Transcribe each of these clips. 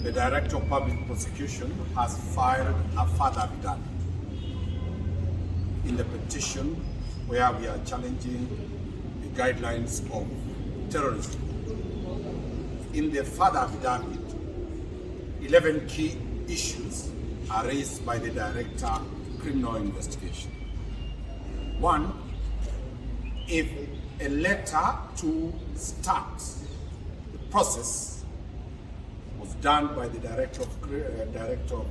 the Director of Public Prosecution has filed a further affidavit in the petition where we are challenging the guidelines of terrorism. In the further affidavit, 11 key issues are raised by the Director of Criminal Investigation. One, if a letter to start the process was done by the Director of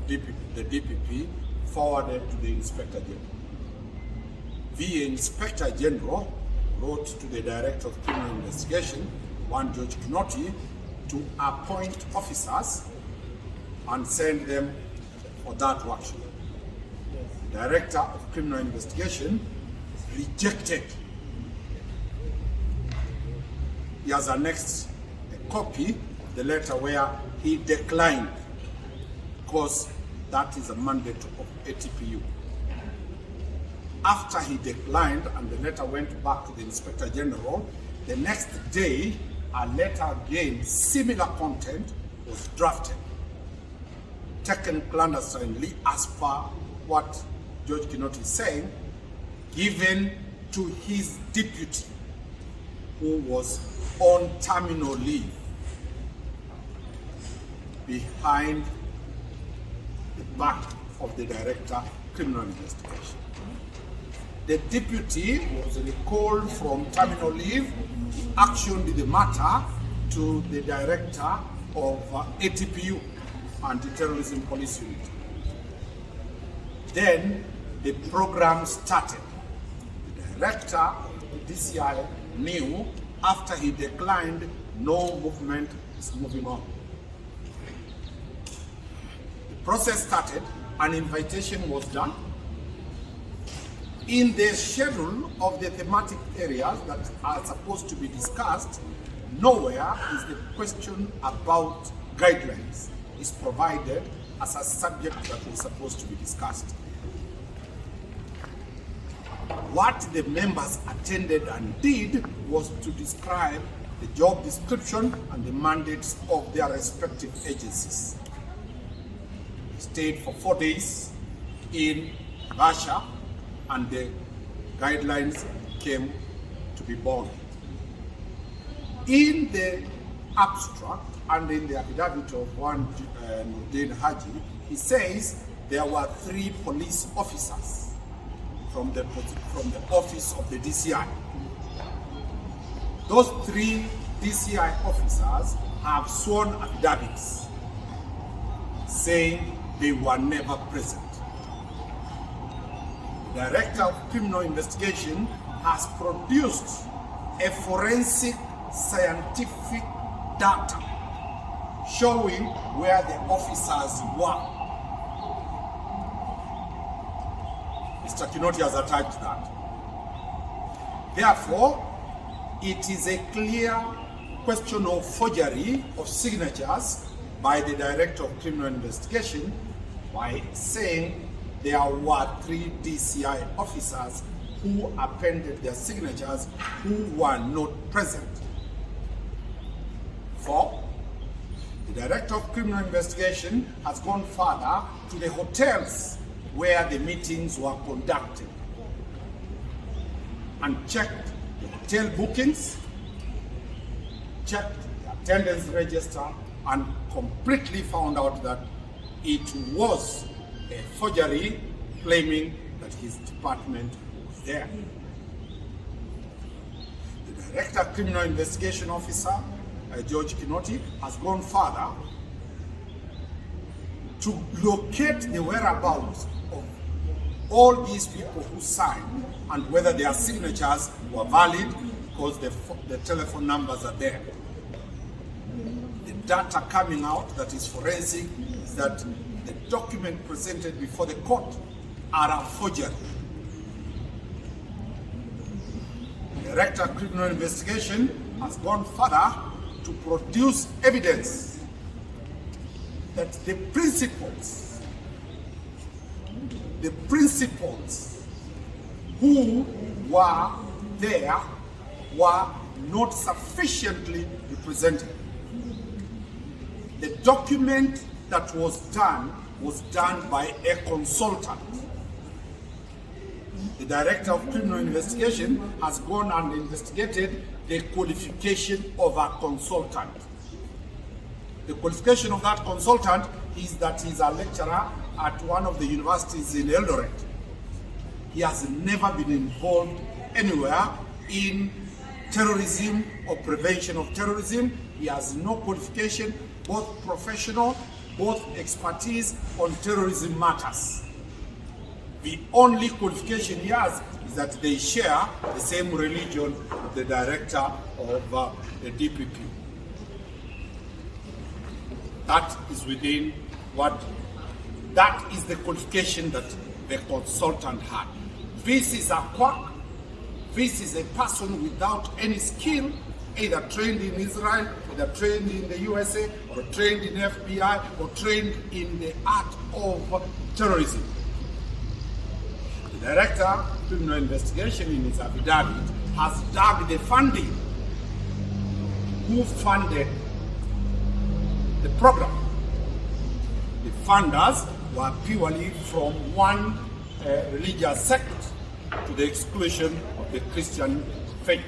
the DPP forwarded to the Inspector General. The Inspector General wrote to the Director of Criminal Investigation, George Kinoti, to appoint officers and send them for that action. The Director of Criminal Investigation rejected. He has annexed a copy of the letter where he declined, because that is a mandate of ATPU. After he declined and the letter went back to the Inspector General, the next day a letter again, similar content, was drafted, taken clandestinely as per what George Kinoti is saying, given to his deputy who was on terminal leave behind the back of the Director of Criminal Investigation. The deputy was recalled from terminal leave, actioned the matter to the Director of ATPU, Anti-Terrorism Police Unit. Then the program started. The Director of the DCI knew after he declined, no movement is moving on. The process started, an invitation was done. In the schedule of the thematic areas that are supposed to be discussed, nowhere is the question about guidelines is provided as a subject that is supposed to be discussed. What the members attended and did was to describe the job description and the mandates of their respective agencies. They stayed for 4 days in Russia, and the guidelines came to be born. In the abstract and in the affidavit of Nurdin Haji, he says there were 3 police officers from the office of the DCI. Those 3 DCI officers have sworn affidavits saying they were never present. The Director of Criminal Investigation has produced a forensic scientific data showing where the officers were. Mr. Kinoti has attached that. Therefore, it is a clear question of forgery of signatures by the Director of Criminal Investigation by saying there were 3 DCI officers who appended their signatures who were not present. 4, the Director of Criminal Investigation has gone further to the hotels where the meetings were conducted and checked the hotel bookings, checked the attendance register, and completely found out that it was a forgery claiming that his department was there. The Director of Criminal Investigation Officer, George Kinoti, has gone further to locate the whereabouts of all these people who signed and whether their signatures were valid, because the telephone numbers are there. The data coming out that is forensic is that the document presented before the court are a forgery. The Director of Criminal Investigation has gone further to produce evidence that the principals who were there were not sufficiently represented. The document that was done by a consultant. The Director of Criminal Investigation has gone and investigated the qualification of a consultant. The qualification of that consultant is that he's a lecturer at one of the universities in Eldoret. He has never been involved anywhere in terrorism or prevention of terrorism. He has no qualification, both professional, both expertise on terrorism matters. The only qualification he has is that they share the same religion with the director of the DPP. That is within that is the qualification that the consultant had. This is a quack. This is a person without any skill, either trained in Israel, either trained in the USA, or trained in FBI, or trained in the art of terrorism. The Director of Criminal Investigation in his affidavit has dug the funding. Who funded the program? The funders were purely from one religious sect to the exclusion of the Christian faith.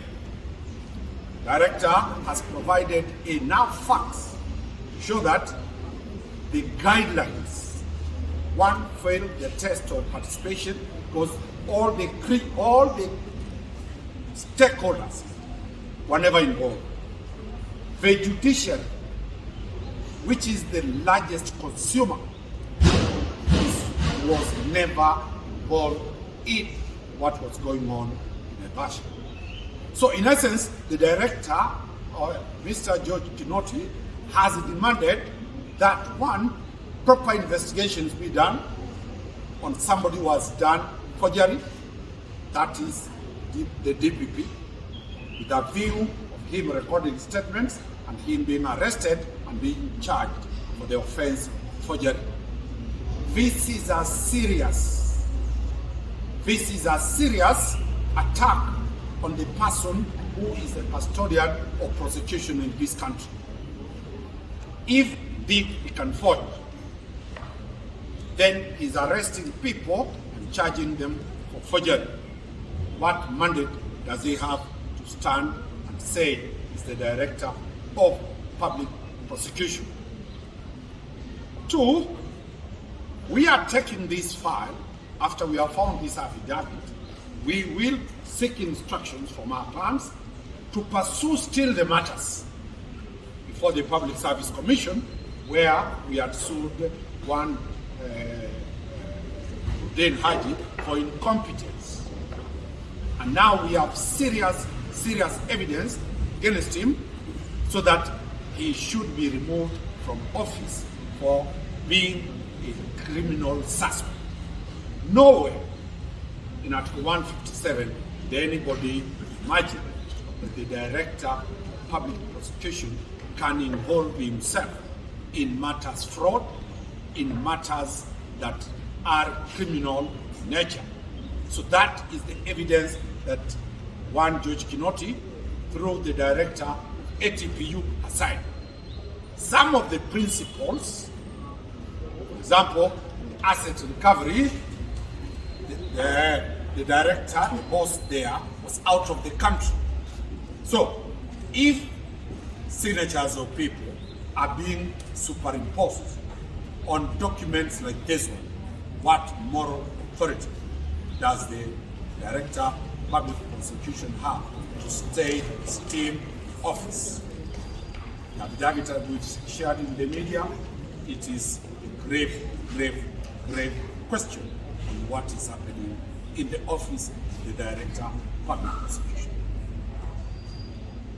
The Director has provided enough facts to show that the guidelines, one, failed the test of participation because all the stakeholders were never involved. The judiciary, which is the largest consumer, was never involved in what was going on in the Basha. So in essence, the director, or Mr. George Kinoti, has demanded that one, proper investigations be done on somebody who has done forgery, that is the DPP, with a view of him recording statements and him being arrested and being charged for the offense of forgery. This is a serious attack on the person who is the custodian of prosecution in this country. If he can forge, then he's arresting people and charging them for forgery. What mandate does he have to stand and say is the Director of Public Prosecution? Two, we are taking this file after we have found this affidavit. We will seek instructions from our clients to pursue still the matters before the Public Service Commission, where we had sued one Dane Haji for incompetence. And now we have serious evidence against him, so that he should be removed from office for being a criminal suspect. Nowhere in Article 157 did anybody imagine that the Director of Public Prosecution can involve himself in matters fraud, in matters that are criminal in nature. So that is the evidence that one George Kinoti, through the Director of ATPU, assigned. Some of the principles, for example, asset recovery, the director, the boss there, was out of the country. So if signatures of people are being superimposed on documents like this one, what moral authority does the Director of Public Prosecution have to stay in office? The affidavit which is shared in the media, it is a grave question on what is happening in the office of the Director of Public Prosecution.